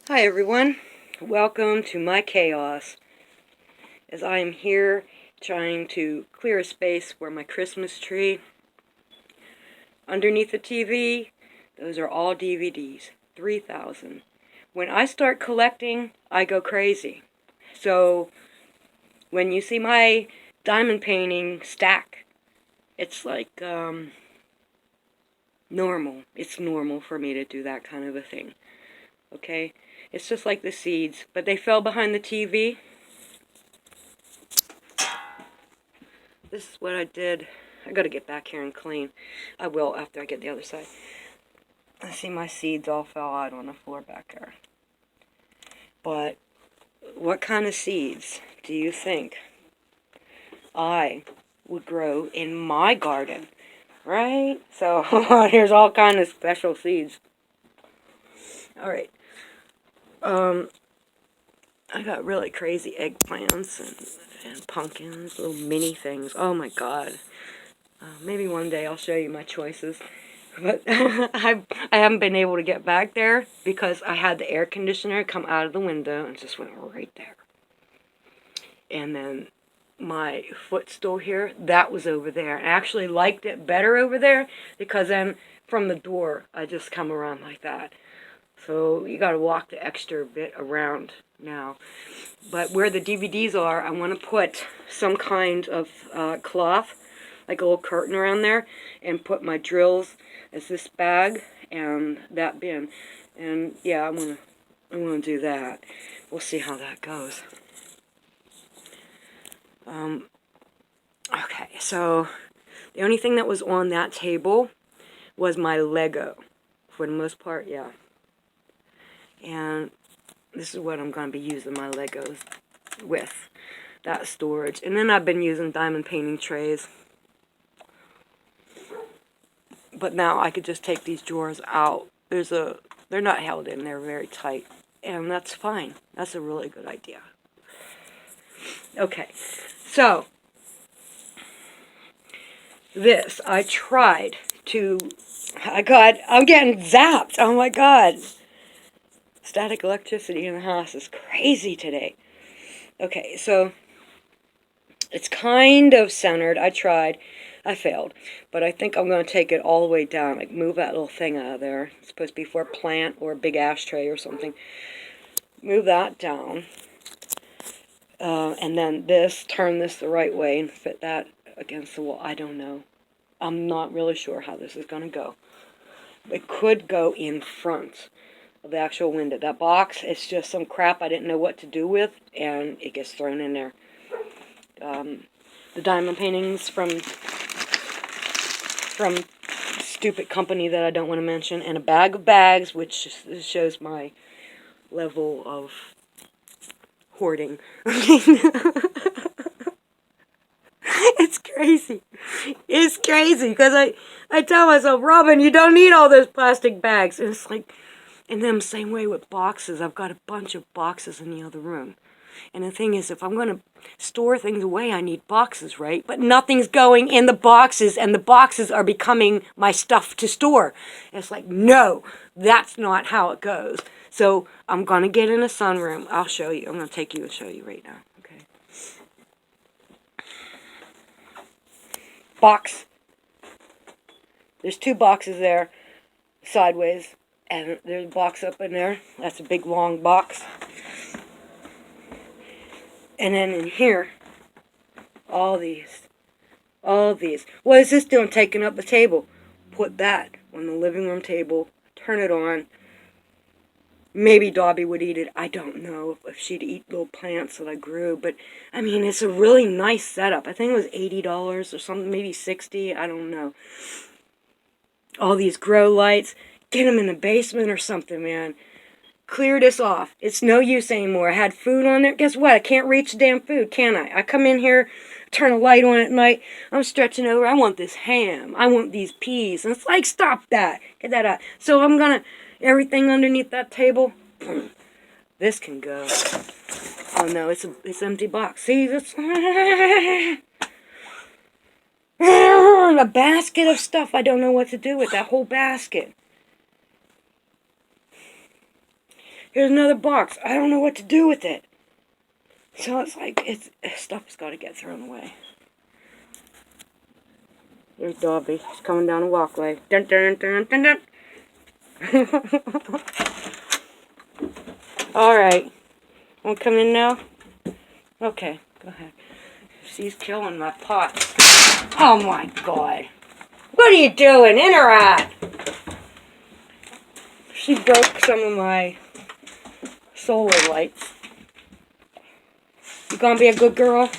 Hi everyone, welcome to my chaos, as I am here trying to clear a space for my Christmas tree. Underneath the TV, those are all DVDs, 3,000. When I start collecting, I go crazy. So when you see my diamond painting stack, it's like normal. It's normal for me to do that kind of a thing. Okay? It's just like the seeds, but they fell behind the TV. This is what I did. I gotta get back here and clean. I will after I get the other side. I see my seeds all fell out on the floor back there. But what kind of seeds do you think I would grow in my garden? Right? So here's all kind of special seeds. Alright. I got really crazy eggplants and pumpkins, little mini things. Oh my god. Maybe one day I'll show you my choices. But I haven't been able to get back there because I had the air conditioner come out of the window and just went right there. And then my footstool here, that was over there. I actually liked it better over there because then from the door, I just come around like that. So you gotta walk the extra bit around now. But where the DVDs are, I want to put some kind of cloth, like a little curtain around there, and put my drills as this bag and that bin. And yeah, I'm gonna do that. We'll see how that goes. Okay, so the only thing that was on that table was my Lego. For the most part, yeah. And this is what I'm going to be using my Legos with. That storage. And then I've been using diamond painting trays. But now I could just take these drawers out. They're not held in, they're very tight. And that's fine. That's a really good idea. Okay, so this, I'm getting zapped. Oh my god. Static electricity in the house is crazy today. Okay, so it's kind of centered. I tried. I failed. But I think I'm going to take it all the way down. Like, move that little thing out of there. It's supposed to be for a plant or a big ashtray or something. Move that down. And then turn this the right way and fit that against the wall. I don't know. I'm not really sure how this is going to go. It could go in front of the actual window. That box, it's just some crap I didn't know what to do with, and it gets thrown in there. The diamond paintings from stupid company that I don't want to mention, and a bag of bags, which shows my level of hoarding. It's crazy. It's crazy because I tell myself, Robin, you don't need all those plastic bags. And it's like, and then same way with boxes. I've got a bunch of boxes in the other room. And the thing is, if I'm going to store things away, I need boxes, right? But nothing's going in the boxes, and the boxes are becoming my stuff to store. And it's like, no, that's not how it goes. So I'm going to get in a sunroom. I'll show you. I'm going to take you and show you right now. Okay. Box. There's two boxes there, sideways, and there's a box up in there. That's a big, long box. And then in here, all these. What is this doing taking up the table? Put that on the living room table. Turn it on. Maybe Dobby would eat it. I don't know if she'd eat little plants that I grew. But, I mean, it's a really nice setup. I think it was $80 or something. Maybe $60. I don't know. All these grow lights. Get them in the basement or something, man. Clear this off. It's no use anymore. I had food on there. Guess what? I can't reach the damn food, can I? I come in here, turn a light on at night. I'm stretching over. I want this ham. I want these peas. And it's like, stop that. Get that out. So I'm going to, everything underneath that table, this can go. Oh no, it's empty box. See, this. A basket of stuff I don't know what to do with. That whole basket. Here's another box. I don't know what to do with it. So it's like, stuff's got to get thrown away. There's Dobby. He's coming down the walkway. Dun dun dun dun dun. Alright. Want to come in now? Okay, go ahead. She's killing my pot. Oh my god. What are you doing? In or out? She broke some of my solar lights. You gonna be a good girl?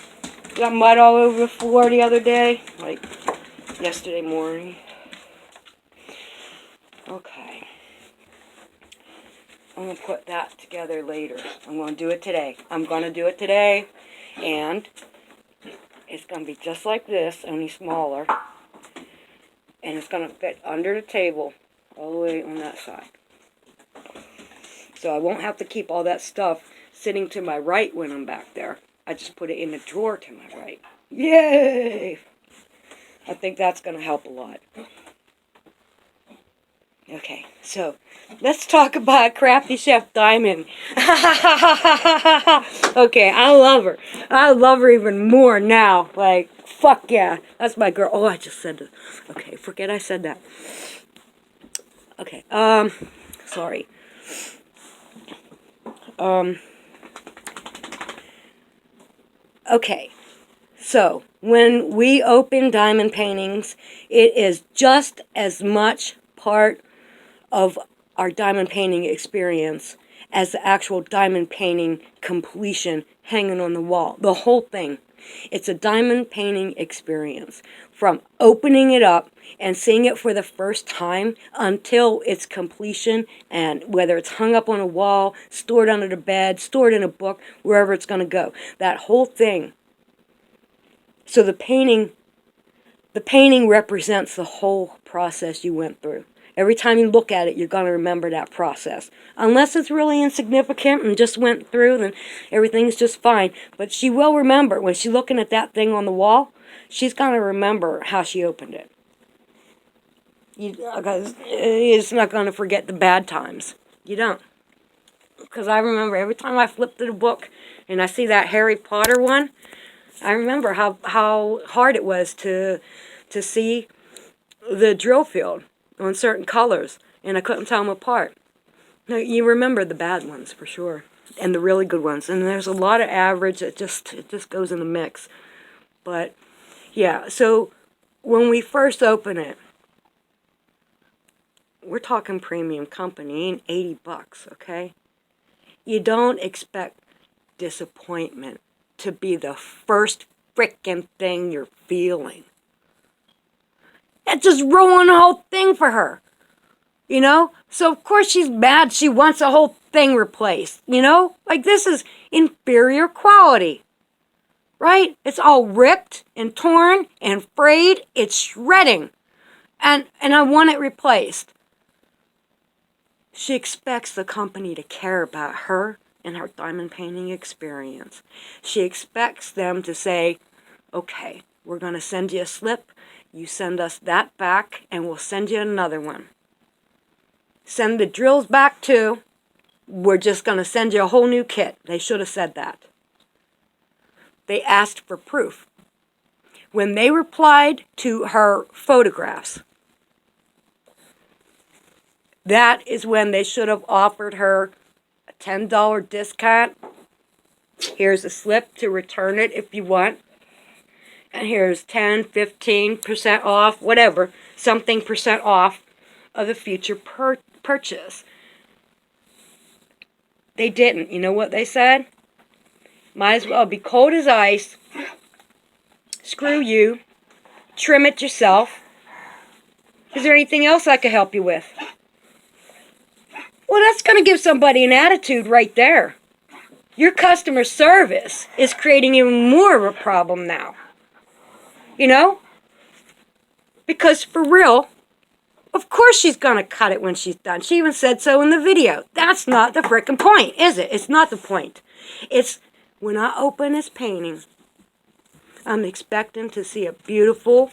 Got mud all over the floor the other day. Like yesterday morning. Okay. I'm going to put that together later. I'm going to do it today. I'm going to do it today. And it's going to be just like this, only smaller. And it's going to fit under the table all the way on that side. So I won't have to keep all that stuff sitting to my right when I'm back there. I just put it in the drawer to my right. Yay! I think that's going to help a lot. Okay, so let's talk about Crafty Chef Diamond. Okay, I love her. I love her even more now. Like, fuck yeah. That's my girl. Oh, I just said it. Okay, forget I said that. Okay, sorry. Okay, so when we open diamond paintings, it is just as much part of our diamond painting experience as the actual diamond painting completion hanging on the wall. The whole thing. It's a diamond painting experience. From opening it up and seeing it for the first time until its completion, and whether it's hung up on a wall, stored under the bed, stored in a book, wherever it's going to go. That whole thing. So the painting represents the whole process you went through. Every time you look at it, you're going to remember that process. Unless it's really insignificant and just went through, then everything's just fine. But she will remember, when she's looking at that thing on the wall, she's going to remember how she opened it. It's not going to forget the bad times. You don't. Because I remember every time I flip through the book and I see that Harry Potter one, I remember how hard it was to see the drill field on certain colors, and I couldn't tell them apart. Now, you remember the bad ones for sure, and the really good ones, and there's a lot of average that it just goes in the mix. But yeah, so when we first open it, we're talking premium company, ain't $80, okay? You don't expect disappointment to be the first frickin' thing you're feeling. That just ruined the whole thing for her. You know? So, of course, she's mad. She wants the whole thing replaced. You know? Like, this is inferior quality. Right? It's all ripped and torn and frayed. It's shredding. And I want it replaced. She expects the company to care about her and her diamond painting experience. She expects them to say, okay, we're going to send you a slip. You send us that back, and we'll send you another one. Send the drills back, too. We're just going to send you a whole new kit. They should have said that. They asked for proof. When they replied to her photographs, that is when they should have offered her a $10 discount. Here's a slip to return it if you want. And here's 10, 15% off, whatever, something percent off of the future purchase. They didn't. You know what they said? Might as well be cold as ice. Screw you. Trim it yourself. Is there anything else I could help you with? Well, that's going to give somebody an attitude right there. Your customer service is creating even more of a problem now. You know? Because for real, of course she's going to cut it when she's done. She even said so in the video. That's not the frickin' point, is it? It's not the point. It's when I open this painting, I'm expecting to see a beautiful,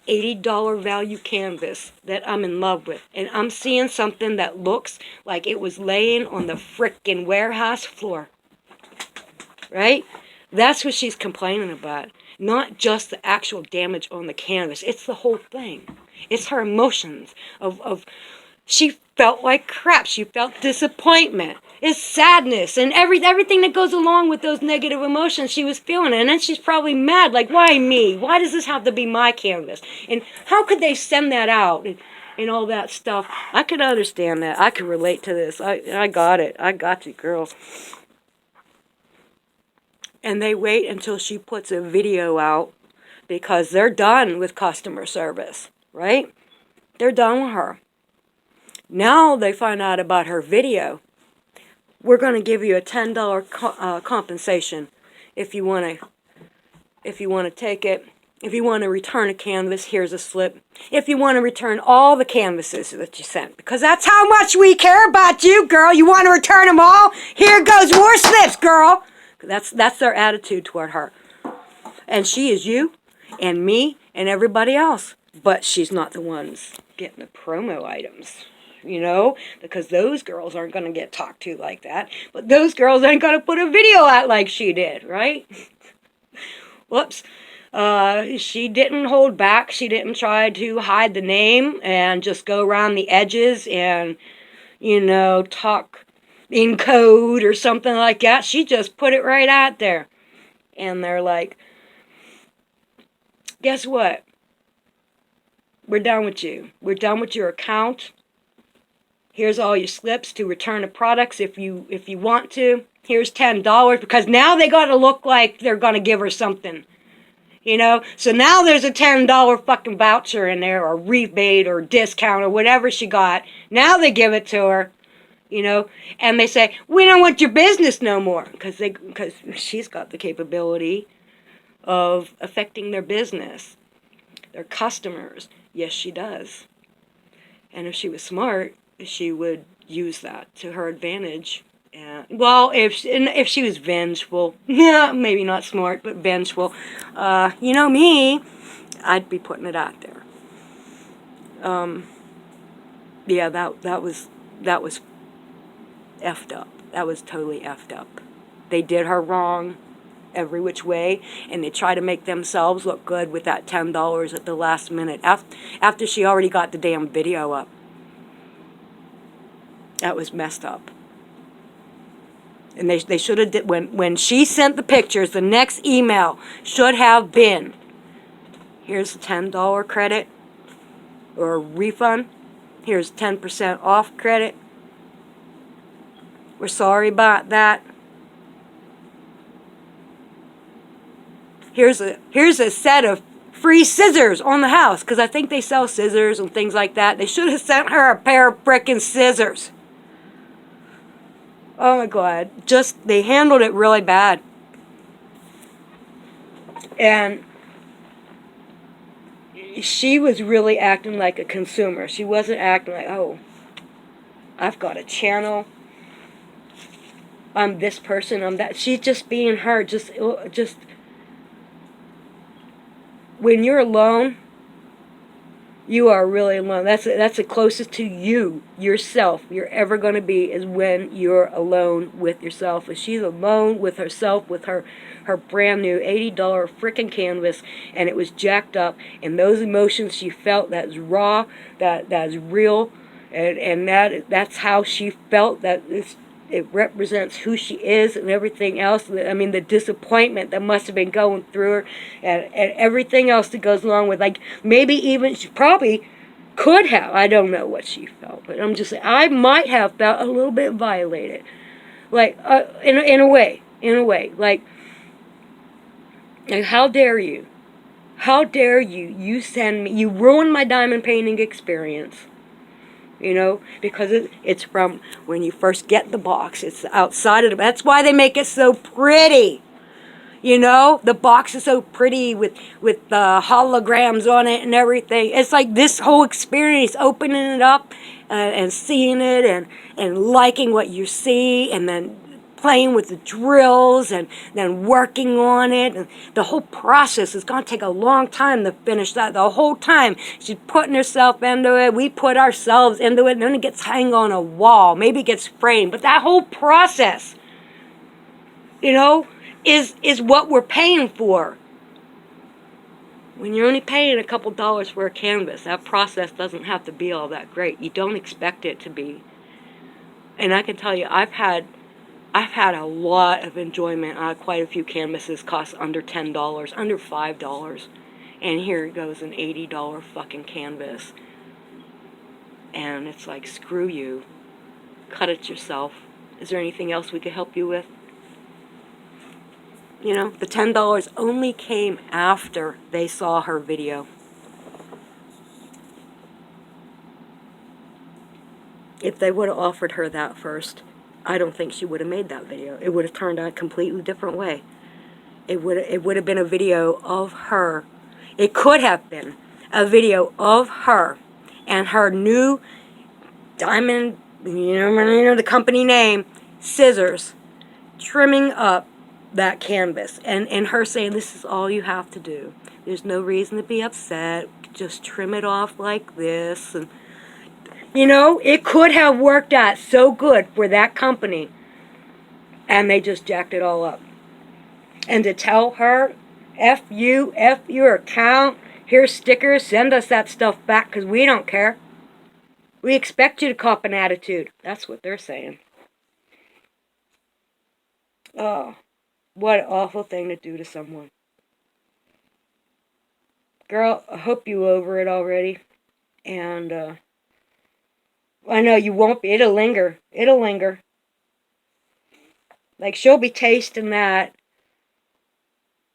$80 value canvas that I'm in love with, and I'm seeing something that looks like it was laying on the frickin' warehouse floor, right? That's what she's complaining about. Not just the actual damage on the canvas. It's the whole thing. It's her emotions of she felt like crap. She felt disappointment. It's sadness and everything that goes along with those negative emotions she was feeling. And then she's probably mad, like, why me? Why does this have to be my canvas? And how could they send that out and all that stuff? I could understand that. I could relate to this. I got it. I got you, girl. And they wait until she puts a video out because they're done with customer service, right? They're done with her. Now they find out about her video. We're going to give you a $10 compensation if you want to take it. If you want to return a canvas, here's a slip. If you want to return all the canvases that you sent, because that's how much we care about you, girl. You want to return them all? Here goes more slips, girl. That's their attitude toward her. And she is you and me and everybody else. But she's not the ones getting the promo items, you know, because those girls aren't going to get talked to like that. But those girls ain't going to put a video out like she did, right? Whoops. She didn't hold back. She didn't try to hide the name and just go around the edges and, you know, talk in code or something like that. She just put it right out there. And they're like, guess what? We're done with you. We're done with your account. Here's all your slips to return the products if you want to. Here's $10 because now they got to look like they're going to give her something. You know? So now there's a $10 fucking voucher in there or rebate or discount or whatever she got. Now they give it to her. You know, and they say, we don't want your business no more, because she's got the capability of affecting their business, their customers. Yes, she does. And if she was smart, she would use that to her advantage. Well, if she was vengeful, yeah, maybe not smart, but vengeful. You know me, I'd be putting it out there. Yeah, that was effed up. That was totally effed up. They did her wrong every which way, and they try to make themselves look good with that $10 at the last minute after she already got the damn video up. That was messed up. And they should have when she sent the pictures, the next email should have been, here's a $10 credit or a refund. Here's 10% off credit. We're sorry about that. Here's a set of free scissors on the house, because I think they sell scissors and things like that. They should have sent her a pair of frickin' scissors. Oh my God. They handled it really bad. And she was really acting like a consumer. She wasn't acting like, oh, I've got a channel. I'm this person, I'm that. She's just being her. Just when you're alone, you are really alone. That's the closest to yourself you're ever going to be, is when you're alone with yourself. If she's alone with herself, with her brand new $80 frickin' canvas, and it was jacked up, and those emotions she felt, that's raw, that's real, and that's how she felt. It represents who she is and everything else. I mean, the disappointment that must have been going through her, and everything else that goes along with, like, maybe even she probably could have, I don't know what she felt, but I'm just saying, I might have felt a little bit violated. Like, in a way, like, how dare you? How dare you? You send me, you ruined my diamond painting experience. You know, because it's from when you first get the box. It's outside of the, that's why they make it so pretty. You know, the box is so pretty with the holograms on it and everything. It's like this whole experience, opening it up and seeing it and liking what you see, and then playing with the drills and then working on it. And the whole process is going to take a long time to finish that. The whole time she's putting herself into it. We put ourselves into it, and then it gets hung on a wall. Maybe it gets framed. But that whole process, you know, is what we're paying for. When you're only paying a couple dollars for a canvas, that process doesn't have to be all that great. You don't expect it to be. And I can tell you, I've had a lot of enjoyment out of quite a few canvases cost under $10, under $5. And here goes an $80 fucking canvas. And it's like, screw you. Cut it yourself. Is there anything else we could help you with? You know, the $10 only came after they saw her video. If they would have offered her that first, I don't think she would have made that video. It would have turned out a completely different way. It would have been a video of her. It could have been a video of her and her new diamond, you know the company name, scissors, trimming up that canvas, and her saying, this is all you have to do. There's no reason to be upset. Just trim it off like this. And you know, it could have worked out so good for that company, and they just jacked it all up. And to tell her, F you, F your account, here's stickers, send us that stuff back because we don't care. We expect you to cop an attitude. That's what they're saying. Oh, what an awful thing to do to someone. Girl, I hope you over it already. And I know you won't be. It'll linger. It'll linger. Like, she'll be tasting that.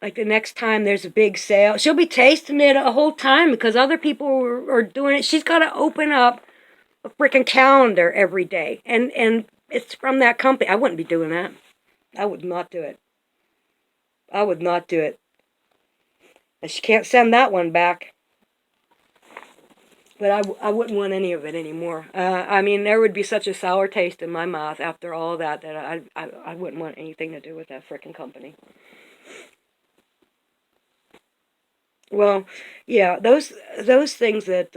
Like, the next time there's a big sale, she'll be tasting it a whole time because other people are doing it. She's got to open up a freaking calendar every day. And it's from that company. I wouldn't be doing that. I would not do it. I would not do it. And she can't send that one back. But I wouldn't want any of it anymore. I mean, there would be such a sour taste in my mouth after all that I wouldn't want anything to do with that frickin' company. Well, yeah, those things that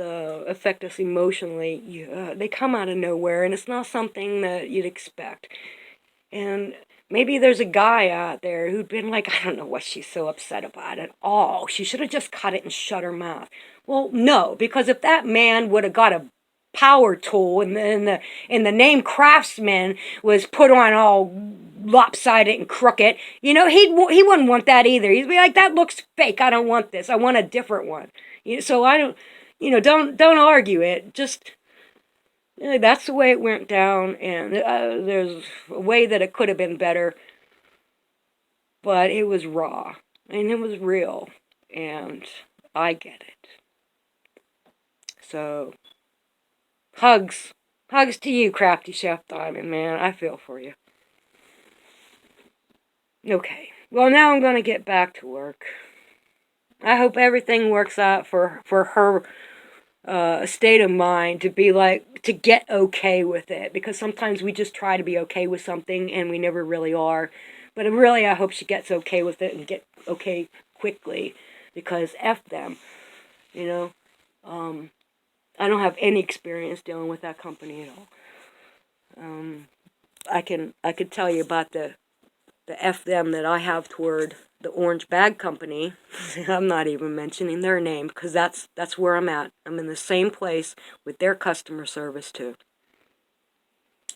affect us emotionally, they come out of nowhere, and it's not something that you'd expect. And maybe there's a guy out there who'd been like, I don't know what she's so upset about at all. She should have just cut it and shut her mouth. Well, no, because if that man would have got a power tool and the name Craftsman was put on all lopsided and crooked, you know, he wouldn't want that either. He'd be like, that looks fake. I don't want this. I want a different one. So I don't, don't argue it. Just, that's the way it went down, and there's a way that it could have been better, but it was raw, and it was real, and I get it. So, hugs to you, Crafty Chef Diamond, man. I feel for you. Okay, well, now I'm going to get back to work. I hope everything works out for her state of mind to be like, to get okay with it, because sometimes we just try to be okay with something and we never really are. But really, I hope she gets okay with it and get okay quickly, because F them, I don't have any experience dealing with that company at all. I could tell you about the F them that I have toward the Orange Bag Company. I'm not even mentioning their name because that's where I'm at. I'm in the same place with their customer service too.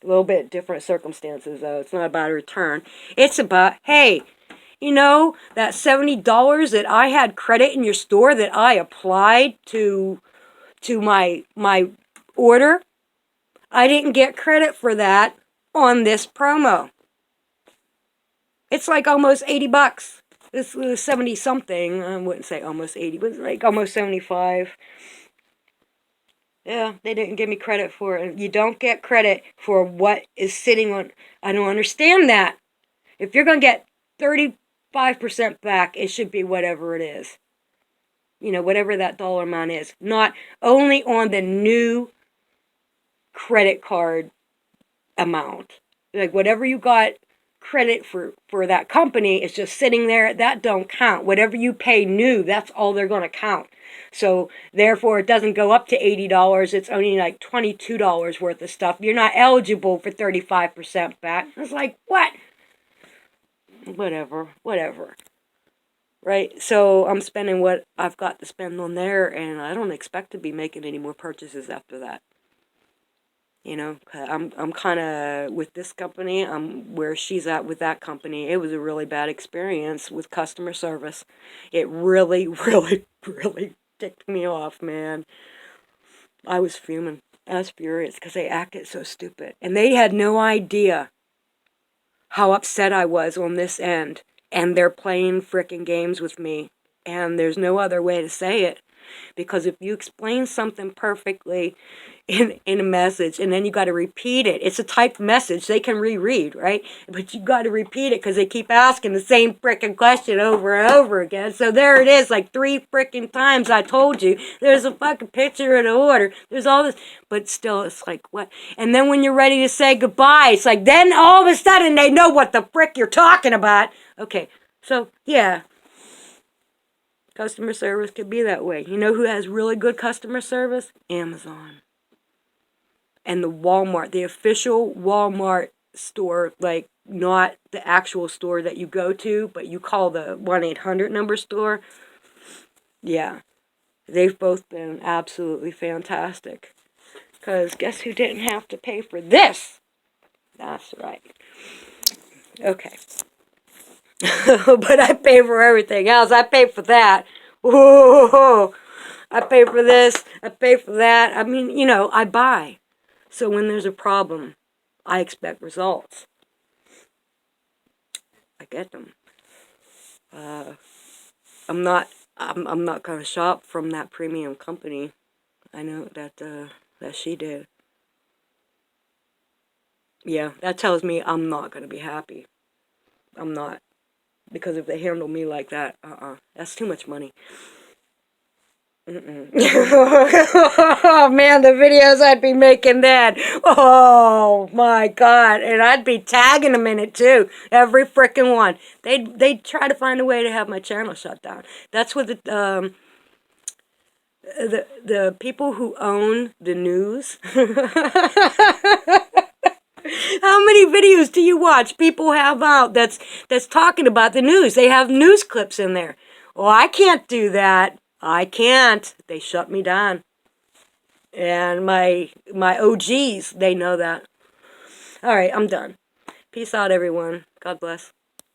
A little bit different circumstances though. It's not about a return. It's about, hey, that $70 that I had credit in your store that I applied to my order, I didn't get credit for that on this promo. It's like almost $80. This was 70 something. I wouldn't say almost 80, but like almost 75. Yeah, they didn't give me credit for it. You don't get credit for what is sitting on. I don't understand that. If you're going to get 35% back, it should be whatever it is. Whatever that dollar amount is. Not only on the new credit card amount. Like whatever you got credit for that company is just sitting there. That don't count. Whatever you pay new, that's all they're going to count. So therefore, it doesn't go up to $80. It's only like $22 worth of stuff. You're not eligible for 35% back. It's like, what? Whatever. Right? So I'm spending what I've got to spend on there, and I don't expect to be making any more purchases after that. You know, I'm kind of, with this company, I'm where she's at with that company. It was a really bad experience with customer service. It really, really ticked me off, man. I was fuming. I was furious because they acted so stupid. And they had no idea how upset I was on this end. And they're playing frickin' games with me. And there's no other way to say it. Because if you explain something perfectly in a message and then you got to repeat it, it's a typed message they can reread, right? But you got to repeat it because they keep asking the same frickin' question over and over again. So there it is, like 3 frickin' times I told you. There's a fucking picture of the order. There's all this, but still, it's like, what? And then when you're ready to say goodbye, it's like, then all of a sudden they know what the frick you're talking about. Okay, so yeah. Customer service could be that way. You know who has really good customer service? Amazon. And the Walmart, the official Walmart store, like not the actual store that you go to, but you call the 1-800 number store. Yeah, they've both been absolutely fantastic. Because guess who didn't have to pay for this? That's right. Okay. But I pay for everything else. I pay for that. Whoa. I pay for this. I pay for that. I mean, you know, I buy. So when there's a problem, I expect results. I get them. I'm not gonna shop from that premium company. I know that she did. Yeah, that tells me I'm not gonna be happy. I'm not. Because if they handle me like that, that's too much money. Oh man, the videos I'd be making then. Oh my god. And I'd be tagging them in it too. Every frickin' one. They'd try to find a way to have my channel shut down. That's what the people who own the news. How many videos do you watch people have out that's talking about the news? They have news clips in there. Well, I can't do that. I can't. They shut me down. And my OGs, they know that. All right, I'm done. Peace out, everyone. God bless.